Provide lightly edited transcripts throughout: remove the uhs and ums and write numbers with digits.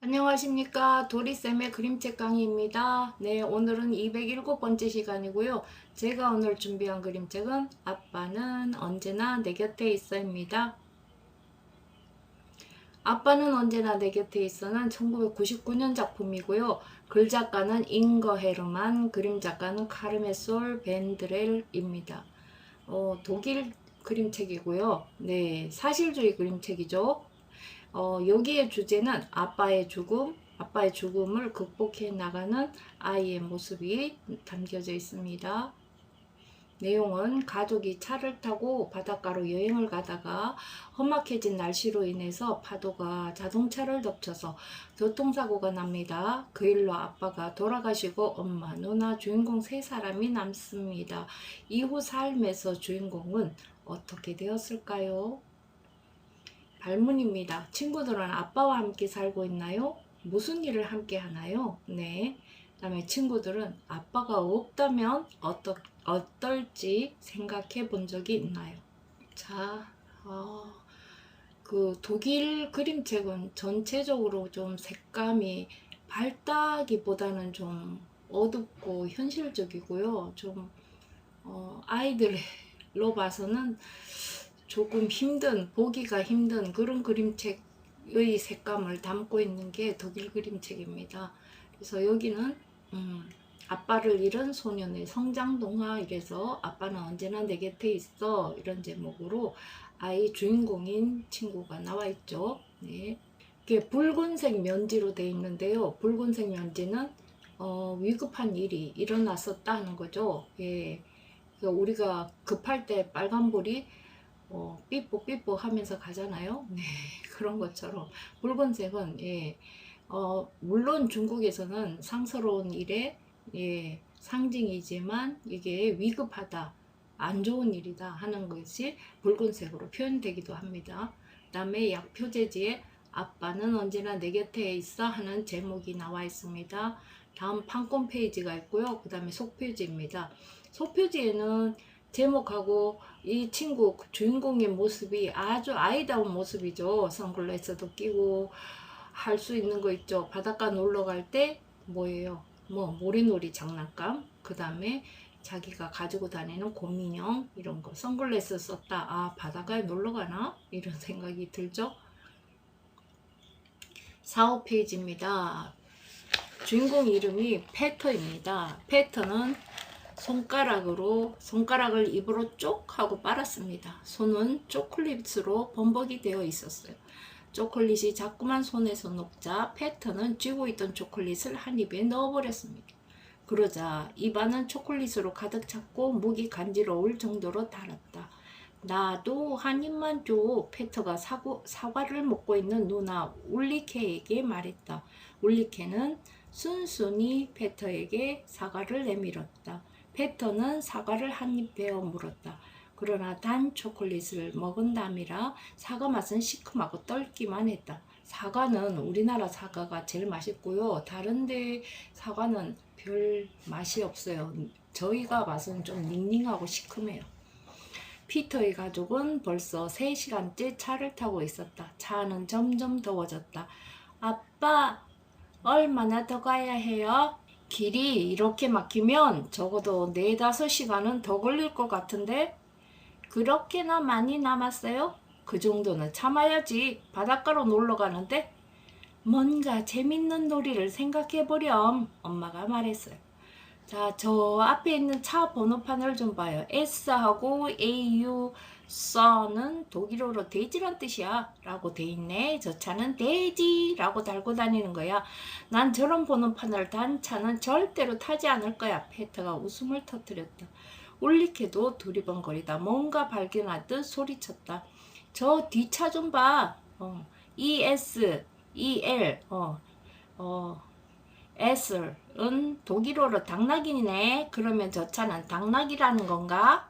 안녕하십니까. 도리쌤의 그림책 강의입니다. 네, 오늘은 207번째 시간이고요. 제가 오늘 준비한 그림책은 아빠는 언제나 내 곁에 있어입니다. 아빠는 언제나 내 곁에 있어는 1999년 작품이고요. 글 작가는 잉거 헤르만, 그림 작가는 카르메솔 벤드렐입니다. 독일 그림책이고요. 네, 사실주의 그림책이죠. 여기의 주제는 아빠의 죽음을 극복해 나가는 아이의 모습이 담겨져 있습니다. 내용은 가족이 차를 타고 바닷가로 여행을 가다가 험악해진 날씨로 인해서 파도가 자동차를 덮쳐서 교통사고가 납니다. 그 일로 아빠가 돌아가시고 엄마, 누나, 주인공 세 사람이 남습니다. 이후 삶에서 주인공은 어떻게 되었을까요? 발문입니다. 친구들은 아빠와 함께 살고 있나요? 무슨 일을 함께 하나요? 네. 그 다음에 친구들은 아빠가 없다면 어떨지 생각해 본 적이 있나요? 자, 그 독일 그림책은 전체적으로 좀 색감이 밝다기보다는 좀 어둡고 현실적이고요. 좀 아이들로 봐서는 조금 보기가 힘든 그런 그림책의 색감을 담고 있는 게 독일 그림책입니다. 그래서 여기는 아빠를 잃은 소년의 성장 동화, 이래서 아빠는 언제나 내 곁에 있어, 이런 제목으로 아이 주인공인 친구가 나와 있죠. 네. 이게 붉은색 면지로 되어 있는데요. 붉은색 면지는 위급한 일이 일어났었다 하는 거죠. 예. 그러니까 우리가 급할 때 빨간불이 삐뽀삐뽀 하면서 가잖아요. 네, 그런 것처럼 붉은색은, 예, 물론 중국에서는 상스러운 일의, 예, 상징이지만 이게 위급하다, 안 좋은 일이다 하는 것이 붉은색으로 표현되기도 합니다. 그 다음에 약표제지에 아빠는 언제나 내 곁에 있어 하는 제목이 나와 있습니다. 다음 판권 페이지가 있고요. 그 다음에 속표지입니다. 속표지에는 제목하고 이 친구 주인공의 모습이 아주 아이다운 모습이죠. 선글라스도 끼고 할 수 있는 거 있죠. 바닷가 놀러 갈 때 뭐예요? 모래놀이 장난감, 그 다음에 자기가 가지고 다니는 곰인형, 이런 거. 선글라스 썼다, 아 바닷가에 놀러 가나? 이런 생각이 들죠. 4, 5페이지입니다. 주인공 이름이 페터입니다. 페터는 손가락을 입으로 쪽 하고 빨았습니다. 손은 초콜릿으로 범벅이 되어 있었어요. 초콜릿이 자꾸만 손에서 녹자 페터는 쥐고 있던 초콜릿을 한 입에 넣어버렸습니다. 그러자 입안은 초콜릿으로 가득 찼고 목이 간지러울 정도로 달았다. 나도 한 입만 줘. 페터가 사과를 먹고 있는 누나 울리케에게 말했다. 울리케는 순순히 페터에게 사과를 내밀었다. 페터는 사과를 한 입 베어 물었다. 그러나 단 초콜릿을 먹은 다음이라 사과 맛은 시큼하고 떨기만 했다. 사과는 우리나라 사과가 제일 맛있고요. 다른데 사과는 별 맛이 없어요. 저희가 맛은 좀 닝닝하고 시큼해요. 피터의 가족은 벌써 3시간째 차를 타고 있었다. 차는 점점 더워졌다. 아빠, 얼마나 더 가야 해요? 길이 이렇게 막히면 적어도 4, 5시간은 더 걸릴 것 같은데? 그렇게나 많이 남았어요? 그 정도는 참아야지. 바닷가로 놀러 가는데? 뭔가 재밌는 놀이를 생각해보렴. 엄마가 말했어요. 자, 저 앞에 있는 차 번호판을 좀 봐요. S하고 AU, 써는 독일어로 돼지란 뜻이야 라고 돼 있네. 저 차는 돼지라고 달고 다니는 거야. 난 저런 번호판을 단 차는 절대로 타지 않을 거야. 페터가 웃음을 터뜨렸다. 울리케도 두리번거리다 뭔가 발견하듯 소리쳤다. 저 뒷차 좀 봐. ES, EL, S은 독일어로 당나귀네. 그러면 저 차는 당나귀라는 건가?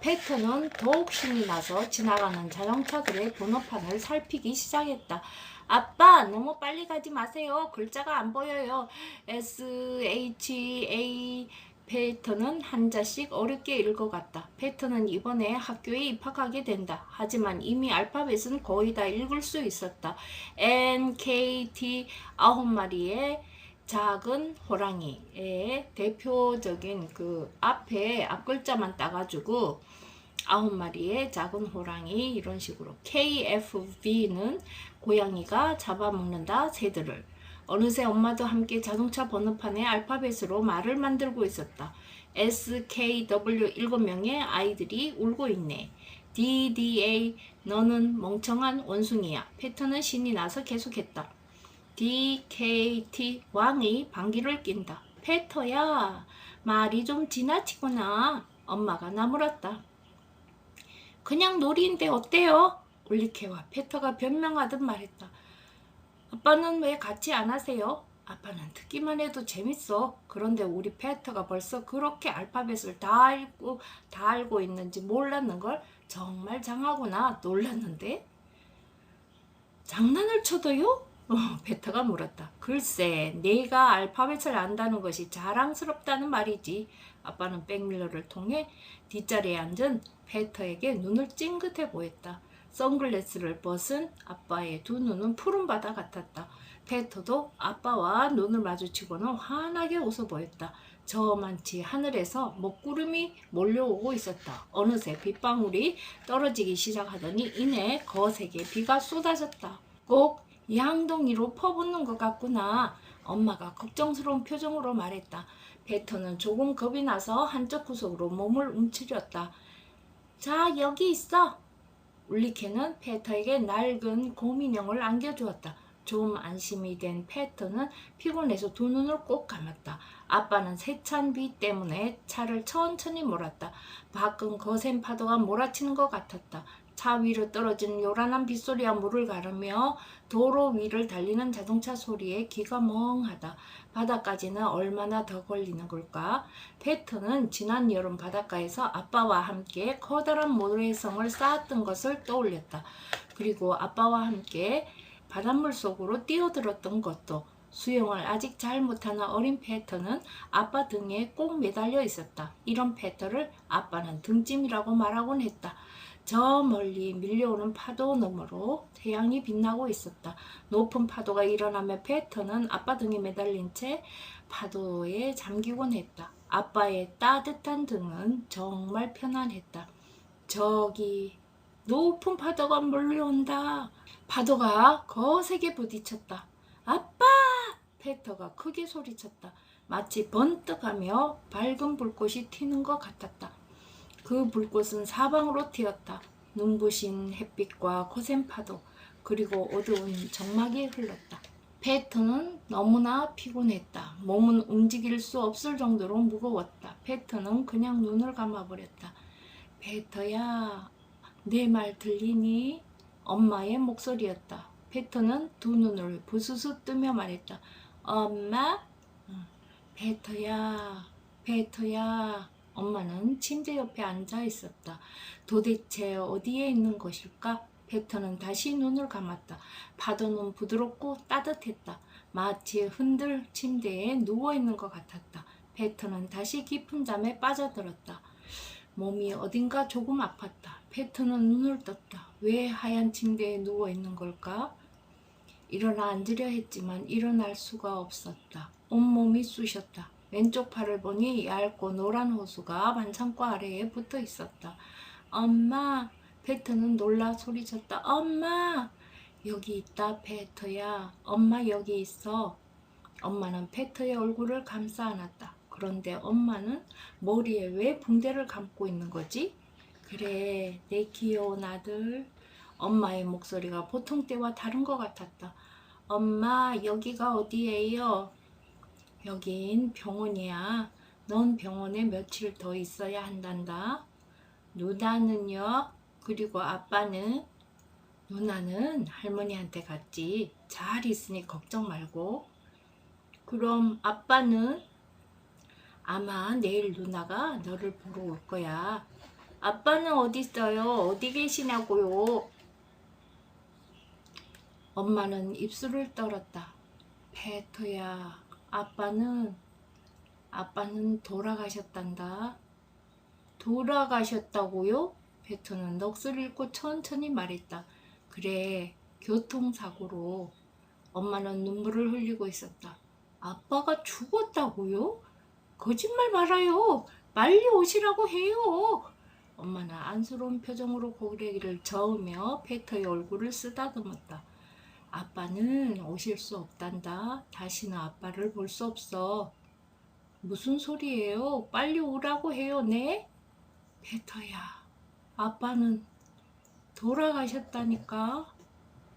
페터는 더욱 신이 나서 지나가는 자동차들의 번호판을 살피기 시작했다. 아빠, 너무 빨리 가지 마세요. 글자가 안 보여요. S, H, A, 페터는 한 자씩 어렵게 읽어갔다. 페터는 이번에 학교에 입학하게 된다. 하지만 이미 알파벳은 거의 다 읽을 수 있었다. N, K, T 9마리의 작은 호랑이의 대표적인 그 앞에 앞글자만 따가지고 9마리의 작은 호랑이 이런 식으로. KFV는 고양이가 잡아먹는다 새들을. 어느새 엄마도 함께 자동차 번호판에 알파벳으로 말을 만들고 있었다. SKW 7명의 아이들이 울고 있네. DDA 너는 멍청한 원숭이야. 패턴은 신이 나서 계속했다. DKT 왕이 방귀를 낀다. 패터야 말이 좀 지나치구나. 엄마가 나물었다. 그냥 놀이인데 어때요? 올리케와 패터가 변명하듯 말했다. 아빠는 왜 같이 안 하세요? 아빠는 듣기만 해도 재밌어. 그런데 우리 패터가 벌써 그렇게 알파벳을 다 알고 있는지 몰랐는걸. 정말 장하구나. 놀랐는데. 장난을 쳐도요? 패터가 물었다. 글쎄, 내가 알파벳을 안다는 것이 자랑스럽다는 말이지. 아빠는 백밀러를 통해 뒷자리에 앉은 패터에게 눈을 찡긋해 보였다. 선글라스를 벗은 아빠의 두 눈은 푸른 바다 같았다. 패터도 아빠와 눈을 마주치고는 환하게 웃어 보였다. 저만치 하늘에서 먹구름이 몰려오고 있었다. 어느새 빗방울이 떨어지기 시작하더니 이내 거세게 비가 쏟아졌다. 꼭 양동이로 퍼붓는 것 같구나. 엄마가 걱정스러운 표정으로 말했다. 패터는 조금 겁이 나서 한쪽 구석으로 몸을 움츠렸다. 자, 여기 있어. 울리케는 패터에게 낡은 곰인형을 안겨주었다. 좀 안심이 된 패터는 피곤해서 두 눈을 꼭 감았다. 아빠는 세찬 비 때문에 차를 천천히 몰았다. 밖은 거센 파도가 몰아치는 것 같았다. 차 위로 떨어진 요란한 빗소리와 물을 가르며 도로 위를 달리는 자동차 소리에 귀가 멍하다. 바다까지는 얼마나 더 걸리는 걸까? 패터는 지난 여름 바닷가에서 아빠와 함께 커다란 모래성을 쌓았던 것을 떠올렸다. 그리고 아빠와 함께 바닷물 속으로 뛰어들었던 것도. 수영을 아직 잘 못하는 어린 패터는 아빠 등에 꼭 매달려 있었다. 이런 패터를 아빠는 등짐이라고 말하곤 했다. 저 멀리 밀려오는 파도 너머로 태양이 빛나고 있었다. 높은 파도가 일어나며 패터는 아빠 등에 매달린 채 파도에 잠기곤 했다. 아빠의 따뜻한 등은 정말 편안했다. 저기 높은 파도가 몰려온다. 파도가 거세게 부딪혔다. 아빠! 패터가 크게 소리쳤다. 마치 번뜩하며 밝은 불꽃이 튀는 것 같았다. 그 불꽃은 사방으로 튀었다. 눈부신 햇빛과 거센 파도, 그리고 어두운 정막이 흘렀다. 패터는 너무나 피곤했다. 몸은 움직일 수 없을 정도로 무거웠다. 패터는 그냥 눈을 감아버렸다. 패터야, 내 말 들리니? 엄마의 목소리였다. 패터는 두 눈을 부스스 뜨며 말했다. 엄마? 패터야, 패터야. 엄마는 침대 옆에 앉아 있었다. 도대체 어디에 있는 것일까? 패터는 다시 눈을 감았다. 파도는 부드럽고 따뜻했다. 마치 흔들 침대에 누워있는 것 같았다. 패터는 다시 깊은 잠에 빠져들었다. 몸이 어딘가 조금 아팠다. 패터는 눈을 떴다. 왜 하얀 침대에 누워있는 걸까? 일어나 앉으려 했지만 일어날 수가 없었다. 온몸이 쑤셨다. 왼쪽 팔을 보니 얇고 노란 호수가 반창고 아래에 붙어 있었다. 엄마! 패터는 놀라 소리쳤다. 엄마! 여기 있다, 패터야. 엄마 여기 있어. 엄마는 패터의 얼굴을 감싸 안았다. 그런데 엄마는 머리에 왜 붕대를 감고 있는 거지? 그래, 내 귀여운 아들. 엄마의 목소리가 보통 때와 다른 것 같았다. 엄마, 여기가 어디예요? 여긴 병원이야. 넌 병원에 며칠 더 있어야 한단다. 누나는요? 그리고 아빠는? 누나는 할머니한테 갔지. 잘 있으니 걱정 말고. 그럼 아빠는? 아마 내일 누나가 너를 보러 올 거야. 아빠는 어디 있어요? 어디 계시냐고요? 엄마는 입술을 떨었다. 패터야, 아빠는 아빠는 돌아가셨단다. 돌아가셨다고요? 페터는 넋을 잃고 천천히 말했다. 그래, 교통사고로. 엄마는 눈물을 흘리고 있었다. 아빠가 죽었다고요? 거짓말 말아요. 빨리 오시라고 해요. 엄마는 안쓰러운 표정으로 고개를 저으며 페터의 얼굴을 쓰다듬었다. 아빠는 오실 수 없단다. 다시는 아빠를 볼 수 없어. 무슨 소리예요? 빨리 오라고 해요, 네? 페터야, 아빠는 돌아가셨다니까.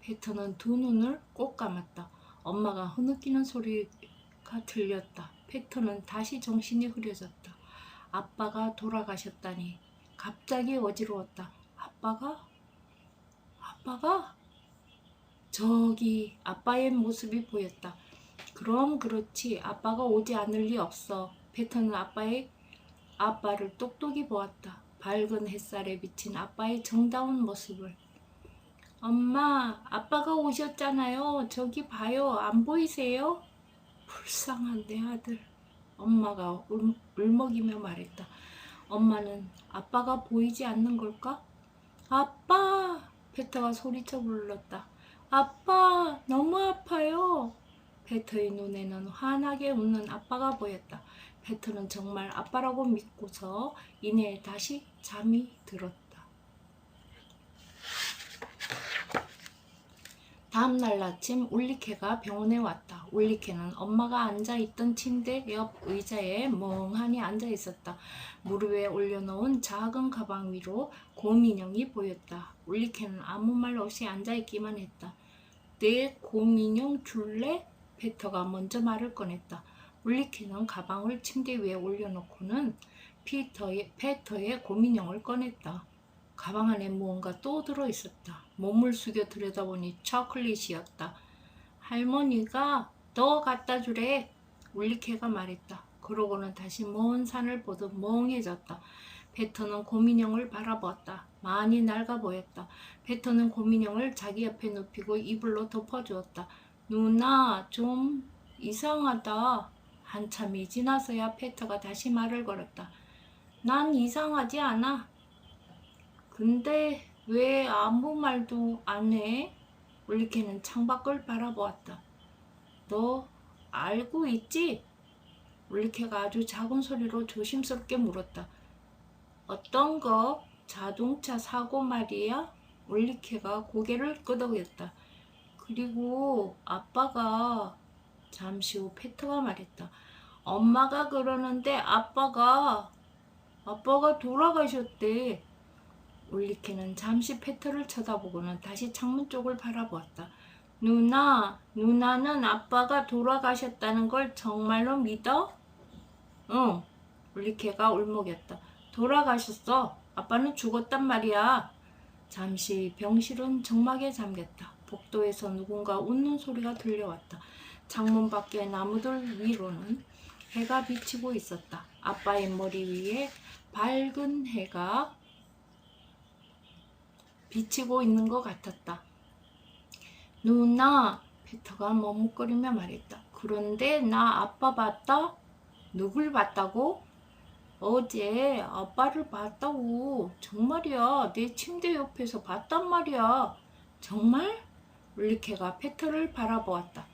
페터는 두 눈을 꼭 감았다. 엄마가 흐느끼는 소리가 들렸다. 페터는 다시 정신이 흐려졌다. 아빠가 돌아가셨다니. 갑자기 어지러웠다. 아빠가? 저기 아빠의 모습이 보였다. 그럼 그렇지. 아빠가 오지 않을 리 없어. 페터는 아빠를 똑똑히 보았다. 밝은 햇살에 비친 아빠의 정다운 모습을. 엄마, 아빠가 오셨잖아요. 저기 봐요. 안 보이세요? 불쌍한 내 아들. 엄마가 울먹이며 말했다. 엄마는 아빠가 보이지 않는 걸까? 아빠! 페터가 소리쳐 불렀다. 아빠! 너무 아파요. 페터의 눈에는 환하게 웃는 아빠가 보였다. 페터는 정말 아빠라고 믿고서 이내 다시 잠이 들었다. 다음날 아침 울리케가 병원에 왔다. 울리케는 엄마가 앉아있던 침대 옆 의자에 멍하니 앉아있었다. 무릎에 올려놓은 작은 가방 위로 곰인형이 보였다. 울리케는 아무 말 없이 앉아있기만 했다. 내 곰인형 줄래? 페터가 먼저 말을 꺼냈다. 울리케는 가방을 침대 위에 올려놓고는 페터의 곰인형을 꺼냈다. 가방 안에 무언가 또 들어있었다. 몸을 숙여 들여다보니 초콜릿이었다. 할머니가 너 갖다 주래. 울리케가 말했다. 그러고는 다시 먼 산을 보듯 멍해졌다. 페터는 곰인형을 바라보았다. 많이 낡아 보였다. 페터는 곰인형을 자기 옆에 눕히고 이불로 덮어주었다. 누나, 좀 이상하다. 한참이 지나서야 페터가 다시 말을 걸었다. 난 이상하지 않아. 근데 왜 아무 말도 안 해? 울리케는 창밖을 바라보았다. 너 알고 있지? 울리케가 아주 작은 소리로 조심스럽게 물었다. 어떤 거? 자동차 사고 말이야? 울리케가 고개를 끄덕였다. 그리고 아빠가... 잠시 후 페터가 말했다. 엄마가 그러는데 아빠가 돌아가셨대. 울리케는 잠시 페터를 쳐다보고는 다시 창문 쪽을 바라보았다. 누나는 아빠가 돌아가셨다는 걸 정말로 믿어? 응, 울리케가 울먹였다. 돌아가셨어. 아빠는 죽었단 말이야. 잠시 병실은 정막에 잠겼다. 복도에서 누군가 웃는 소리가 들려왔다. 창문 밖의 나무들 위로는 해가 비치고 있었다. 아빠의 머리 위에 밝은 해가 비치고 있는 것 같았다. 누나, 페터가 머뭇거리며 말했다. 그런데 나 아빠 봤다? 누굴 봤다고? 어제 아빠를 봤다고. 정말이야. 내 침대 옆에서 봤단 말이야. 정말? 울리케가 페터를 바라보았다.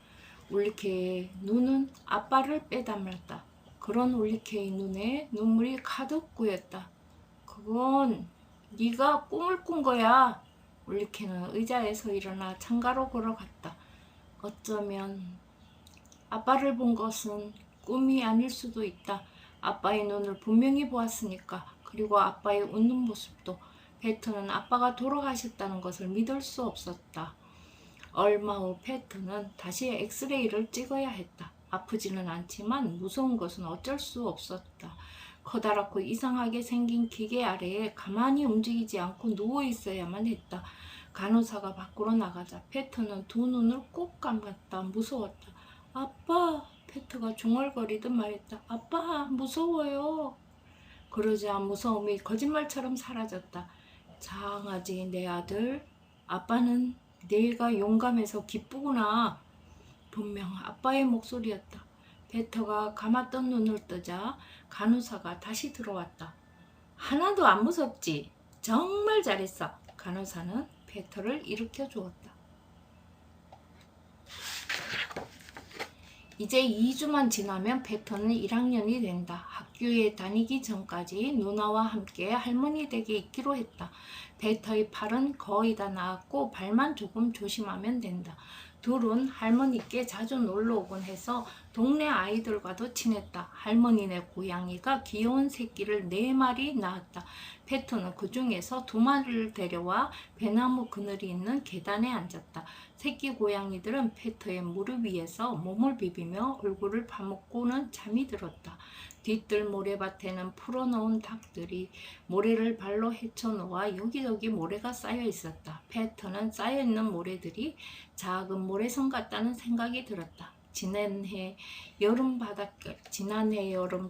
울리케의 눈은 아빠를 빼닮았다. 그런 울리케의 눈에 눈물이 가득 고였다. 그건 네가 꿈을 꾼 거야. 울리케는 의자에서 일어나 창가로 걸어갔다. 어쩌면 아빠를 본 것은 꿈이 아닐 수도 있다. 아빠의 눈을 분명히 보았으니까. 그리고 아빠의 웃는 모습도. 페터는 아빠가 돌아가셨다는 것을 믿을 수 없었다. 얼마 후 페터는 다시 엑스레이를 찍어야 했다. 아프지는 않지만 무서운 것은 어쩔 수 없었다. 커다랗고 이상하게 생긴 기계 아래에 가만히 움직이지 않고 누워 있어야만 했다. 간호사가 밖으로 나가자 페터는 두 눈을 꼭 감았다. 무서웠다. 아빠, 페터가 중얼거리듯 말했다. 아빠, 무서워요. 그러자 무서움이 거짓말처럼 사라졌다. 장하지 내 아들. 아빠는 내가 용감해서 기쁘구나. 분명 아빠의 목소리였다. 베터가 감았던 눈을 뜨자 간호사가 다시 들어왔다. 하나도 안 무섭지? 정말 잘했어. 간호사는 베터를 일으켜 주었다. 이제 2주만 지나면 베터는 1학년이 된다. 학교에 다니기 전까지 누나와 함께 할머니 댁에 있기로 했다. 베터의 팔은 거의 다 나았고 발만 조금 조심하면 된다. 둘은 할머니께 자주 놀러 오곤 해서 동네 아이들과도 친했다. 할머니네 고양이가 귀여운 새끼를 4마리 낳았다. 베터는 그 중에서 2마리를 데려와 배나무 그늘이 있는 계단에 앉았다. 새끼 고양이들은 베터의 무릎 위에서 몸을 비비며 얼굴을 파묻고는 잠이 들었다. 뒤뜰 모래밭에는 풀어놓은 닭들이 모래를 발로 헤쳐놓아 여기저기 모래가 쌓여 있었다. 베터는 쌓여있는 모래들이 작은 모래성 같다는 생각이 들었다. 지난해 여름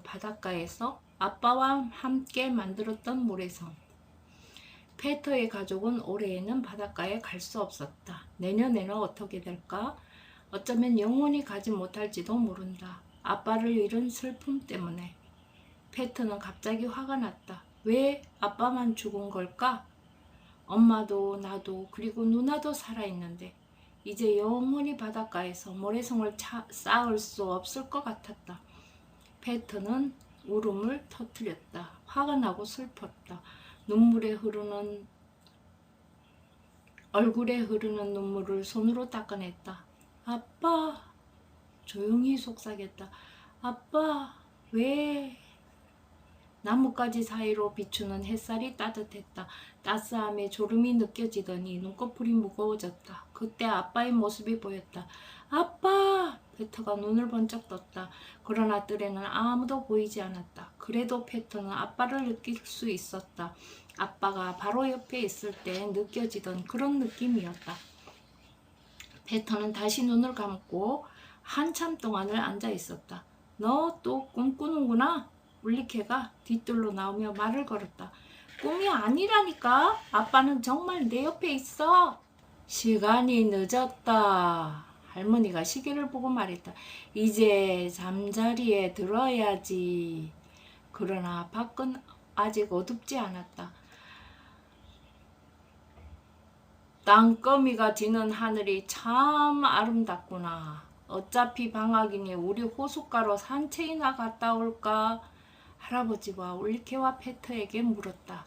바닷가에서 아빠와 함께 만들었던 모래성. 베터의 가족은 올해에는 바닷가에 갈 수 없었다. 내년에는 어떻게 될까? 어쩌면 영원히 가지 못할지도 모른다. 아빠를 잃은 슬픔 때문에. 베터는 갑자기 화가 났다. 왜 아빠만 죽은 걸까? 엄마도 나도 그리고 누나도 살아있는데 이제 영원히 바닷가에서 모래성을 쌓을 수 없을 것 같았다. 베터는 울음을 터뜨렸다. 화가 나고 슬펐다. 얼굴에 흐르는 눈물을 손으로 닦아냈다. 아빠, 조용히 속삭였다. 아빠, 왜? 나뭇가지 사이로 비추는 햇살이 따뜻했다. 따스함에 졸음이 느껴지더니 눈꺼풀이 무거워졌다. 그때 아빠의 모습이 보였다. 아빠! 베터가 눈을 번쩍 떴다. 그러나 뜰에는 아무도 보이지 않았다. 그래도 베터는 아빠를 느낄 수 있었다. 아빠가 바로 옆에 있을 때 느껴지던 그런 느낌이었다. 베터는 다시 눈을 감고 한참 동안을 앉아 있었다. 너 또 꿈꾸는구나? 울리케가 뒤뜰로 나오며 말을 걸었다. 꿈이 아니라니까. 아빠는 정말 내 옆에 있어. 시간이 늦었다. 할머니가 시계를 보고 말했다. 이제 잠자리에 들어야지. 그러나 밖은 아직 어둡지 않았다. 땅거미가 지는 하늘이 참 아름답구나. 어차피 방학이니 우리 호숫가로 산책이나 갔다 올까? 할아버지와 울리케와 베터에게 물었다.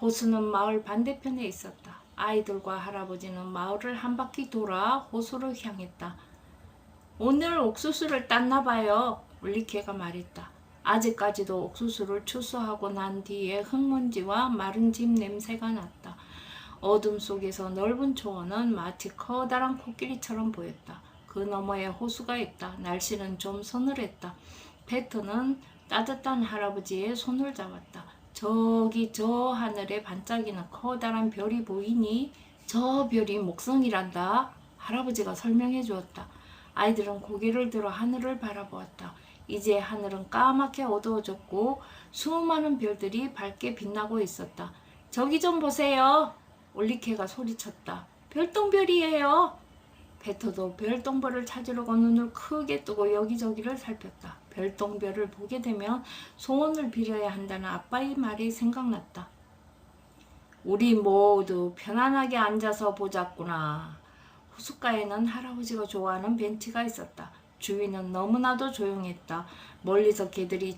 호수는 마을 반대편에 있었다. 아이들과 할아버지는 마을을 한 바퀴 돌아 호수를 향했다. 오늘 옥수수를 땄나 봐요. 울리케가 말했다. 아직까지도 옥수수를 추수하고 난 뒤에 흙먼지와 마른 집 냄새가 났다. 어둠 속에서 넓은 초원은 마치 커다란 코끼리처럼 보였다. 그 너머에 호수가 있다. 날씨는 좀 서늘했다. 베터는 따뜻한 할아버지의 손을 잡았다. 저기 저 하늘에 반짝이는 커다란 별이 보이니? 저 별이 목성이란다. 할아버지가 설명해 주었다. 아이들은 고개를 들어 하늘을 바라보았다. 이제 하늘은 까맣게 어두워졌고 수많은 별들이 밝게 빛나고 있었다. 저기 좀 보세요. 올리케가 소리쳤다. 별똥별이에요. 베터도 별똥별을 찾으려고 눈을 크게 뜨고 여기저기를 살폈다. 별똥별을 보게 되면 소원을 빌어야 한다는 아빠의 말이 생각났다. 우리 모두 편안하게 앉아서 보자꾸나. 호숫가에는 할아버지가 좋아하는 벤치가 있었다. 주위는 너무나도 조용했다. 멀리서 개들이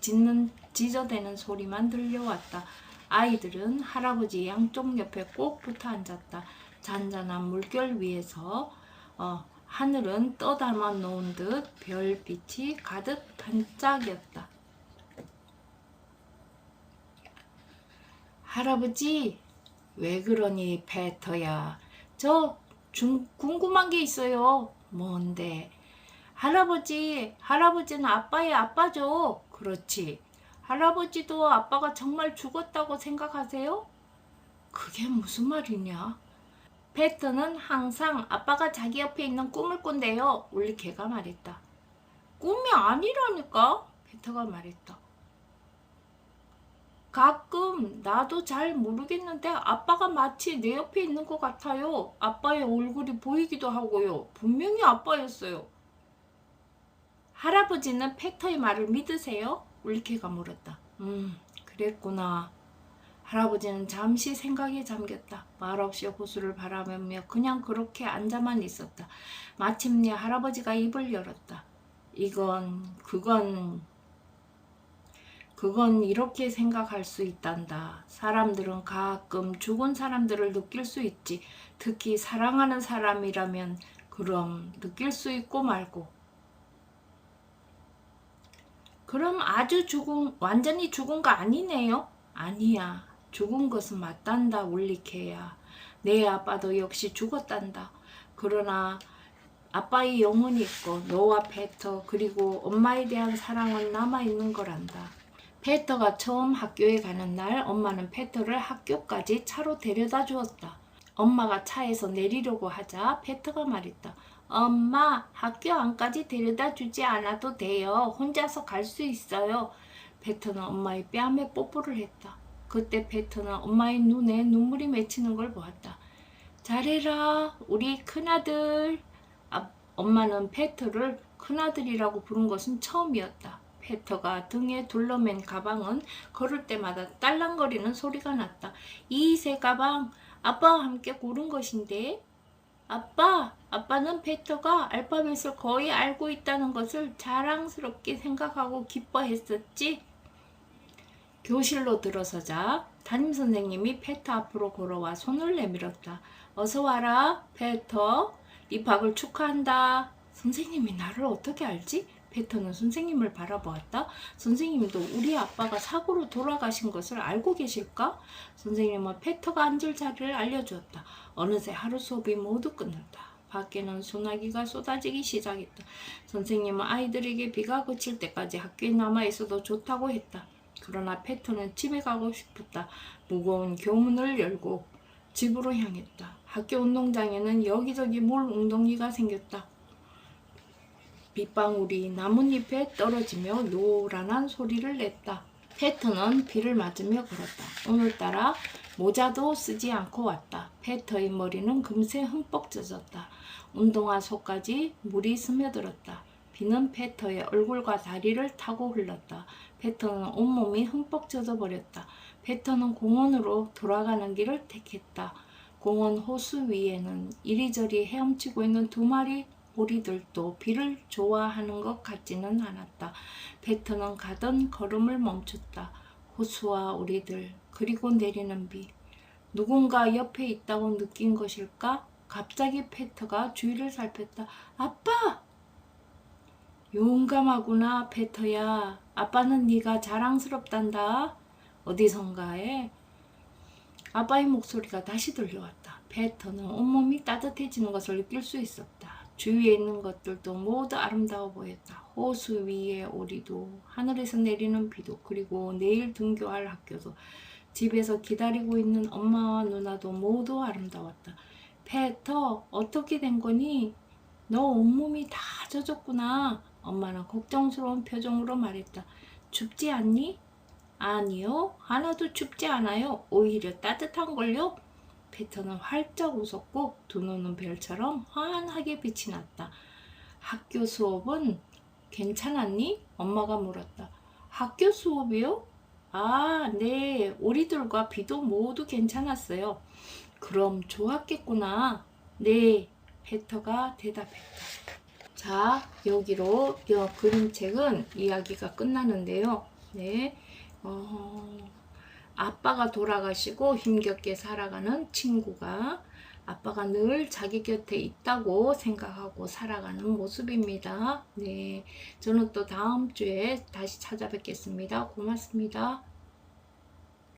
짖어대는 소리만 들려왔다. 아이들은 할아버지 양쪽 옆에 꼭 붙어 앉았다. 잔잔한 물결 위에서 하늘은 떠담아 놓은 듯 별빛이 가득 반짝였다. 할아버지, 왜 그러니 베터야? 궁금한 게 있어요. 뭔데? 할아버지는 아빠의 아빠죠. 그렇지. 할아버지도 아빠가 정말 죽었다고 생각하세요? 그게 무슨 말이냐? 베터는 항상 아빠가 자기 옆에 있는 꿈을 꾼대요. 울리케가 말했다. 꿈이 아니라니까? 베터가 말했다. 가끔 나도 잘 모르겠는데 아빠가 마치 내 옆에 있는 것 같아요. 아빠의 얼굴이 보이기도 하고요. 분명히 아빠였어요. 할아버지는 페터의 말을 믿으세요? 울리케가 물었다. 그랬구나. 할아버지는 잠시 생각에 잠겼다. 말없이 호수를 바라보며 그냥 그렇게 앉아만 있었다. 마침내 할아버지가 입을 열었다. 그건 이렇게 생각할 수 있단다. 사람들은 가끔 죽은 사람들을 느낄 수 있지. 특히 사랑하는 사람이라면 그럼 느낄 수 있고 말고. 그럼 완전히 죽은 거 아니네요? 아니야. 죽은 것은 맞단다, 울리케야. 내 아빠도 역시 죽었단다. 그러나 아빠의 영혼이 있고 너와 페터 그리고 엄마에 대한 사랑은 남아있는 거란다. 페터가 처음 학교에 가는 날 엄마는 페터를 학교까지 차로 데려다 주었다. 엄마가 차에서 내리려고 하자 페터가 말했다. 엄마, 학교 안까지 데려다 주지 않아도 돼요. 혼자서 갈 수 있어요. 페터는 엄마의 뺨에 뽀뽀를 했다. 그때 페터는 엄마의 눈에 눈물이 맺히는 걸 보았다. 잘해라, 우리 큰아들. 엄마는 페터를 큰아들이라고 부른 것은 처음이었다. 페터가 등에 둘러맨 가방은 걸을 때마다 딸랑거리는 소리가 났다. 이 새 가방 아빠와 함께 고른 것인데? 아빠는 페터가 알파벳을 거의 알고 있다는 것을 자랑스럽게 생각하고 기뻐했었지? 교실로 들어서자 담임선생님이 페터 앞으로 걸어와 손을 내밀었다. 어서 와라, 페터. 입학을 축하한다. 선생님이 나를 어떻게 알지? 페터는 선생님을 바라보았다. 선생님도 우리 아빠가 사고로 돌아가신 것을 알고 계실까? 선생님은 페터가 앉을 자리를 알려주었다. 어느새 하루 수업이 모두 끝났다. 밖에는 소나기가 쏟아지기 시작했다. 선생님은 아이들에게 비가 그칠 때까지 학교에 남아있어도 좋다고 했다. 그러나 페터는 집에 가고 싶었다. 무거운 교문을 열고 집으로 향했다. 학교 운동장에는 여기저기 물 웅덩이가 생겼다. 빗방울이 나뭇잎에 떨어지며 요란한 소리를 냈다. 페터는 비를 맞으며 걸었다. 오늘따라 모자도 쓰지 않고 왔다. 페터의 머리는 금세 흠뻑 젖었다. 운동화 속까지 물이 스며들었다. 비는 페터의 얼굴과 다리를 타고 흘렀다. 페터는 온몸이 흠뻑 젖어버렸다. 페터는 공원으로 돌아가는 길을 택했다. 공원 호수 위에는 이리저리 헤엄치고 있는 두 마리 오리들도 비를 좋아하는 것 같지는 않았다. 페터는 가던 걸음을 멈췄다. 호수와 오리들, 그리고 내리는 비. 누군가 옆에 있다고 느낀 것일까? 갑자기 페터가 주위를 살폈다. 아빠! 용감하구나, 페터야. 아빠는 네가 자랑스럽단다. 어디선가에 아빠의 목소리가 다시 들려왔다. 페터는 온몸이 따뜻해지는 것을 느낄 수 있었다. 주위에 있는 것들도 모두 아름다워 보였다. 호수 위의 오리도, 하늘에서 내리는 비도, 그리고 내일 등교할 학교도, 집에서 기다리고 있는 엄마와 누나도 모두 아름다웠다. 페터, 어떻게 된 거니? 너 온몸이 다 젖었구나. 엄마는 걱정스러운 표정으로 말했다. 춥지 않니? 아니요, 하나도 춥지 않아요. 오히려 따뜻한걸요? 페터는 활짝 웃었고 두 눈은 별처럼 환하게 빛이 났다. 학교 수업은 괜찮았니? 엄마가 물었다. 학교 수업이요? 아, 네. 오리들과 비도 모두 괜찮았어요. 그럼 좋았겠구나. 네, 페터가 대답했다. 자, 여기로 이 그림책은 이야기가 끝나는데요. 네. 아빠가 돌아가시고 힘겹게 살아가는 친구가 아빠가 늘 자기 곁에 있다고 생각하고 살아가는 모습입니다. 네, 저는 또 다음 주에 다시 찾아뵙겠습니다. 고맙습니다.